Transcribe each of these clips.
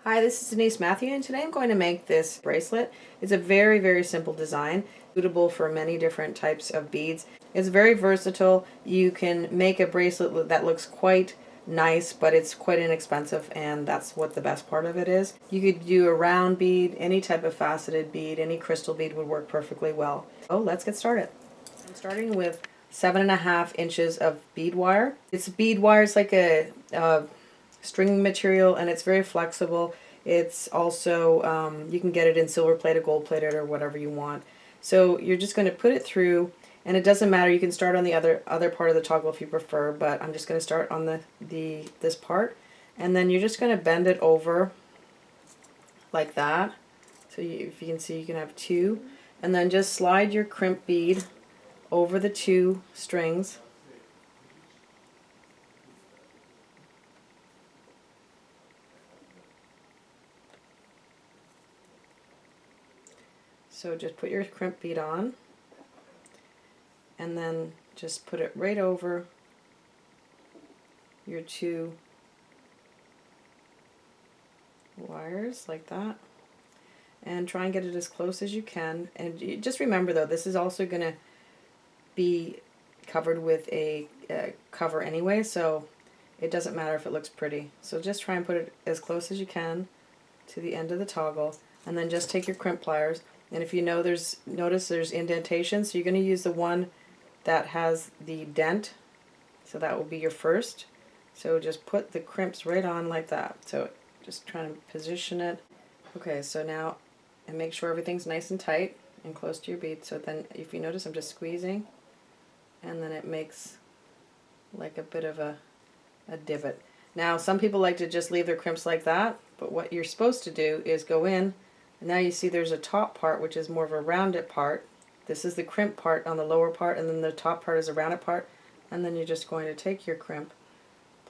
Hi, this is Denise Mathew, and today I'm going to make this bracelet. It's a very, very simple design, suitable for many different types of beads. It's very versatile. You can make a bracelet that looks quite nice, but it's quite inexpensive, and that's what the best part of it is. You could do a round bead, any type of faceted bead, any crystal bead would work perfectly well. So let's get started. I'm starting with 7.5 inches of bead wire. It's bead wire, it's like a string material, and it's very flexible. It's also, you can get it in silver plated, gold plated, or whatever you want. So you're just going to put it through, and it doesn't matter, you can start on the other part of the toggle if you prefer, but I'm just going to start on this part, and then you're just going to bend it over like that. So if you can see, you can have two, and then just slide your crimp bead over the two strings. So just put your crimp bead on, and then just put it right over your two wires like that, and try and get it as close as you can. And just remember though, this is also going to be covered with a cover anyway, so it doesn't matter if it looks pretty. So just try and put it as close as you can to the end of the toggle, and then just take your crimp pliers, and if you know notice there's indentation, so you're going to use the one that has the dent, so that will be your first. So just put the crimps right on like that. So just trying to position it. Okay, so now, and make sure everything's nice and tight and close to your bead. So then if you notice, I'm just squeezing, and then it makes like a bit of a divot. Now some people like to just leave their crimps like that, but what you're supposed to do is go in, and now you see there's a top part which is more of a rounded part. This is the crimp part on the lower part, and then the top part is a rounded part, and then you're just going to take your crimp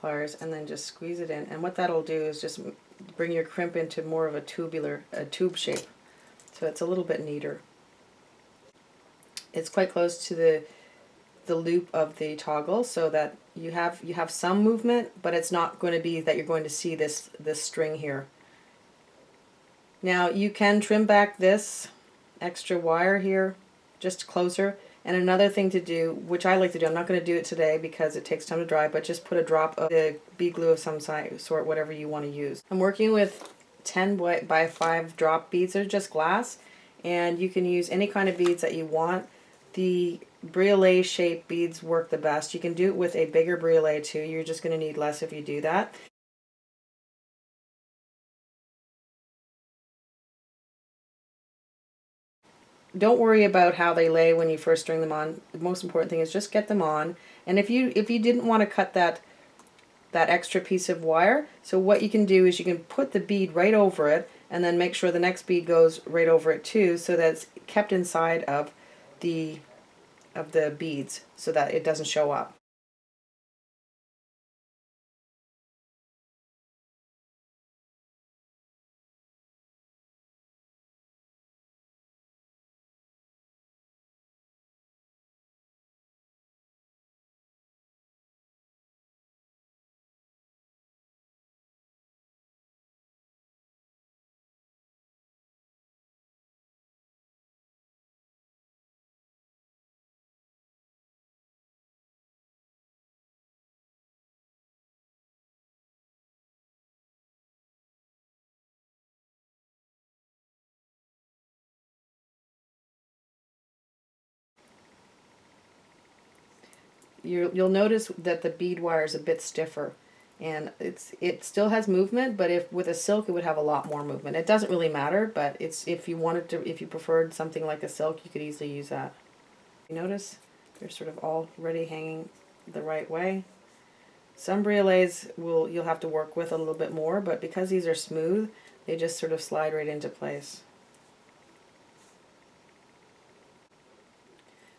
pliers and then just squeeze it in, and what that'll do is just bring your crimp into more of a tube shape, so it's a little bit neater. It's quite close to the loop of the toggle, so that you have some movement, but it's not going to be that you're going to see this string here. Now you can trim back this extra wire here just closer, and another thing to do, which I like to do, I'm not going to do it today because it takes time to dry, but just put a drop of the bead glue of some sort, whatever you want to use. I'm working with 10 by 5 drop beads. They're just glass, and you can use any kind of beads that you want. The Bracelet shaped beads work the best. You can do it with a bigger Bracelet too. You're just going to need less if you do that. Don't worry about how they lay when you first string them on. The most important thing is just get them on. And if you didn't want to cut that extra piece of wire, so what you can do is you can put the bead right over it, and then make sure the next bead goes right over it too, so that it's kept inside of the beads so that it doesn't show up. You'll notice that the bead wire is a bit stiffer, and it still has movement, but if with a silk it would have a lot more movement. It doesn't really matter, but if you preferred something like a silk, you could easily use that. You notice they're sort of already hanging the right way. Some brioles you'll have to work with a little bit more, but because these are smooth, they just sort of slide right into place.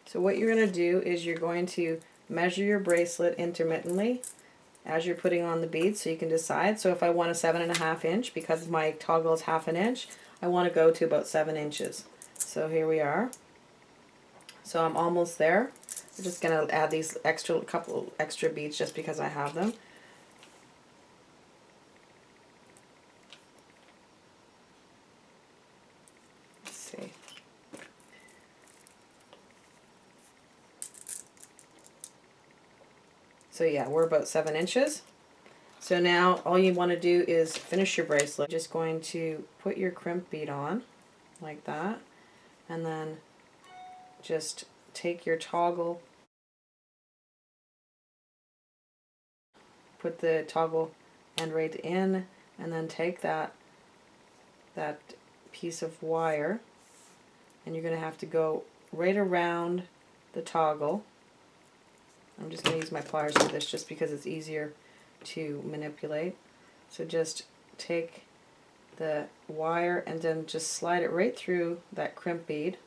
So what you're going to do is you're going to measure your bracelet intermittently as you're putting on the beads, so you can decide. So if I want a 7.5 inch, because my toggle is 1/2 inch, I want to go to about 7 inches. So here we are. So I'm almost there. I'm just going to add these couple extra beads just because I have them. So yeah, we're about 7 inches. So now all you want to do is finish your bracelet. Just going to put your crimp bead on like that, and then just take your toggle, put the toggle end right in, and then take that piece of wire, and you're going to have to go right around the toggle. I'm just going to use my pliers for this just because it's easier to manipulate. So just take the wire and then just slide it right through that crimp bead.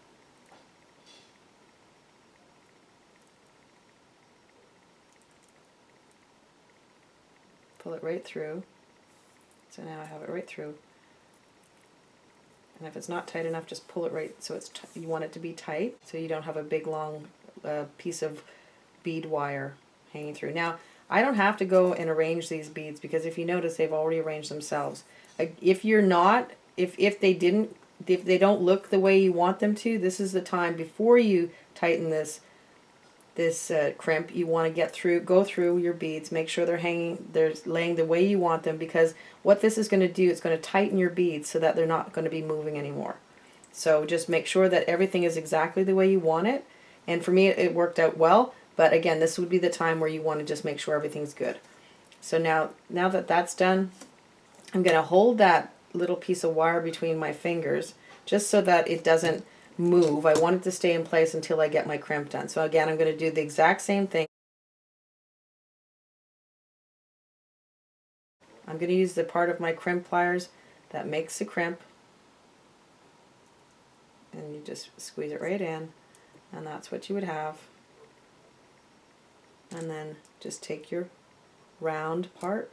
Pull it right through. So now I have it right through. And if it's not tight enough, just pull it right so it's you want it to be tight, so you don't have a big long piece of bead wire hanging through. Now, I don't have to go and arrange these beads because if you notice, they've already arranged themselves. If you're not, if they don't look the way you want them to, this is the time before you tighten this crimp. You want to go through your beads, make sure they're laying the way you want them, because what this is going to do, it's going to tighten your beads so that they're not going to be moving anymore. So just make sure that everything is exactly the way you want it. And for me, it worked out well. But again, this would be the time where you want to just make sure everything's good. So now that that's done, I'm going to hold that little piece of wire between my fingers just so that it doesn't move. I want it to stay in place until I get my crimp done. So again, I'm going to do the exact same thing. I'm going to use the part of my crimp pliers that makes the crimp, and you just squeeze it right in, and that's what you would have. And then just take your round part,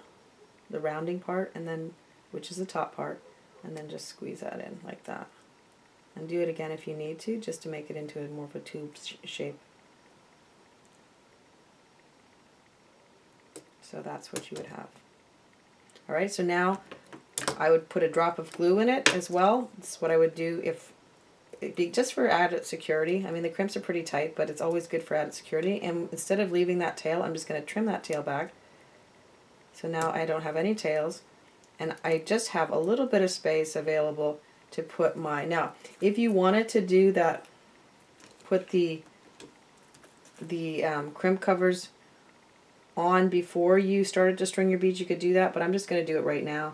the rounding part, and then, which is the top part, and then just squeeze that in like that. And do it again if you need to, just to make it into more of a tube shape. So that's what you would have. Alright, so now I would put a drop of glue in it as well. That's what I would do just for added security. I mean, the crimps are pretty tight, but it's always good for added security. And instead of leaving that tail, I'm just going to trim that tail back. So now I don't have any tails, and I just have a little bit of space available to put my... Now, if you wanted to do that, put the crimp covers on before you started to string your beads, you could do that, but I'm just going to do it right now.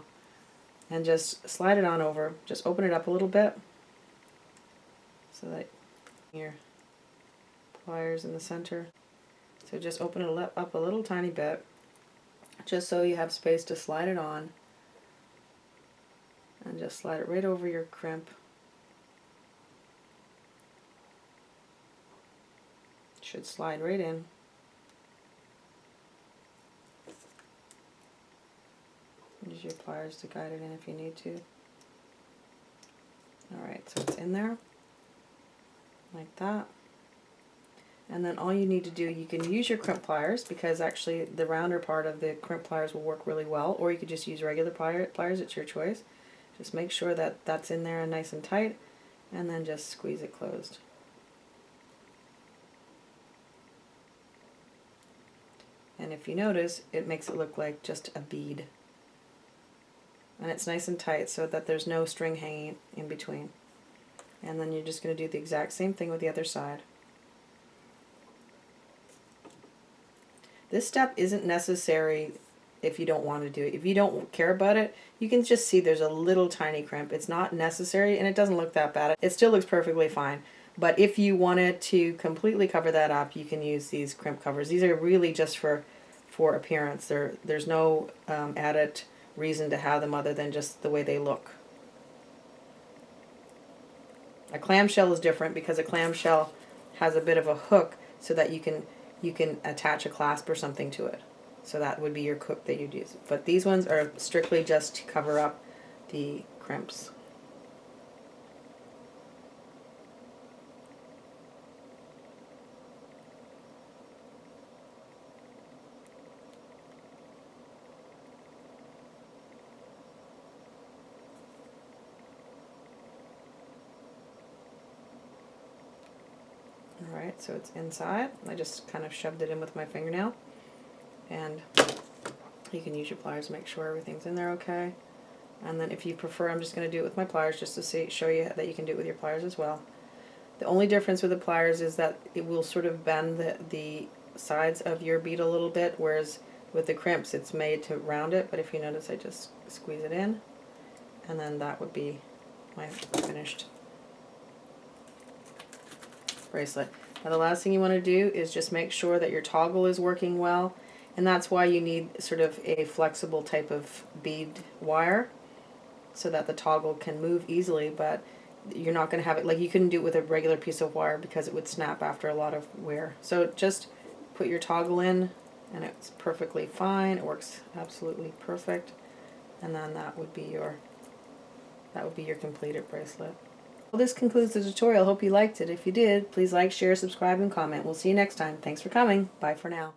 And just slide it on over. Just open it up a little bit so that your pliers in the center. So just open it up a little tiny bit, just so you have space to slide it on. And just slide it right over your crimp. It should slide right in. Use your pliers to guide it in if you need to. Alright, so it's in there, like that. And then all you need to do, you can use your crimp pliers, because actually the rounder part of the crimp pliers will work really well, or you could just use regular pliers, it's your choice. Just make sure that that's in there and nice and tight, and then just squeeze it closed. And if you notice, it makes it look like just a bead. And it's nice and tight so that there's no string hanging in between. And then you're just going to do the exact same thing with the other side. This step isn't necessary if you don't want to do it. If you don't care about it, you can just see there's a little tiny crimp. It's not necessary, and it doesn't look that bad. It still looks perfectly fine. But if you wanted to completely cover that up, you can use these crimp covers. These are really just for appearance. There's no added reason to have them other than just the way they look. A clamshell is different because a clamshell has a bit of a hook so that you can attach a clasp or something to it. So that would be your hook that you'd use. But these ones are strictly just to cover up the crimps. Alright, so it's inside. I just kind of shoved it in with my fingernail. and you can use your pliers to make sure everything's in there okay. And then if you prefer, I'm just going to do it with my pliers just to show you that you can do it with your pliers as well. The only difference with the pliers is that it will sort of bend the sides of your bead a little bit, whereas with the crimps it's made to round it. But if you notice, I just squeeze it in, and then that would be my finished bracelet. Now the last thing you want to do is just make sure that your toggle is working well, and that's why you need sort of a flexible type of bead wire so that the toggle can move easily, but you're not going to have it, like you couldn't do it with a regular piece of wire because it would snap after a lot of wear. So just put your toggle in and it's perfectly fine. It works absolutely perfect. And then that would be your completed bracelet. Well, this concludes the tutorial. Hope you liked it. If you did, please like, share, subscribe, and comment. We'll see you next time. Thanks for coming. Bye for now.